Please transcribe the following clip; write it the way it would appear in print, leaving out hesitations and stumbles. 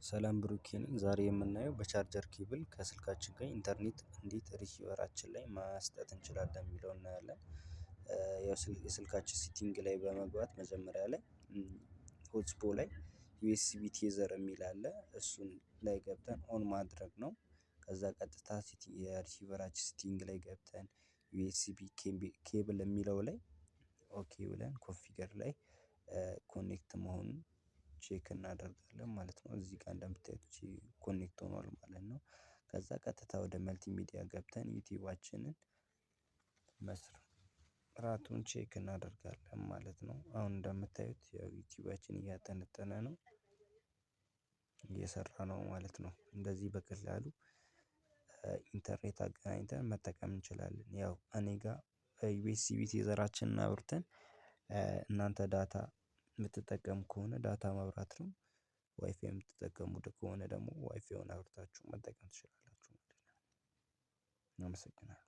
ሰላም ብሩኬ ነኝ ዛሬ የምናየው በቻርጀር ኬብል ከስልካችን ጋር ኢንተርኔት እንዴት ሪሲቨራችን ላይ ማስጠት እንችላለን የሚለውን እናያለን። የስልካችን ሲቲንግ ላይ በመግባት መጀመሪያ ላይ ሆትስፖ ላይ ዩኤስቢ ቴዘር የሚል አለ እሱን ላይ ገብተን ኦን ማድረግ ነው። ከዛ ቀጥታ የሪሲቨራችን ሲቲንግ ላይ ገብተን ዩኤስቢ ኬብል የሚለው ላይ ኦኬ ብለን ኮንፊገር ላይ ኮኔክት መሆኑን ቼክ እናደርጋለን ማለት ነው። እዚህ ጋር እንደምታዩት ኮኔክት ሆኗል ማለት ነው። ከዛ ቀጥታ ወደ መልቲ ሚዲያ ገብተን ዩቲዩባችንን መስራቱን ቼክ እናደርጋለን ማለት ነው። አሁን እንደምታዩት ያው ዩቲዩባችን እያጠነጠነ ነው እየሰራ ነው ማለት ነው። እንደዚህ በቀላሉ ኢንተርኔት አገናኝተን መጠቀም እንችላለን። ያው እኔ ጋር ዩኤስቢ ቴዘራችንን አብርተን እናንተ ዳታ የምትጠቀሙ ከሆነ ዳታ ማብራት ነው። ዋይፋይ የምትጠቀሙ ከሆነ ደግሞ ዋይፋዩን አብርታችሁ መጠቀም ትችላላችሁ ማለት ነው። አመሰግናለሁ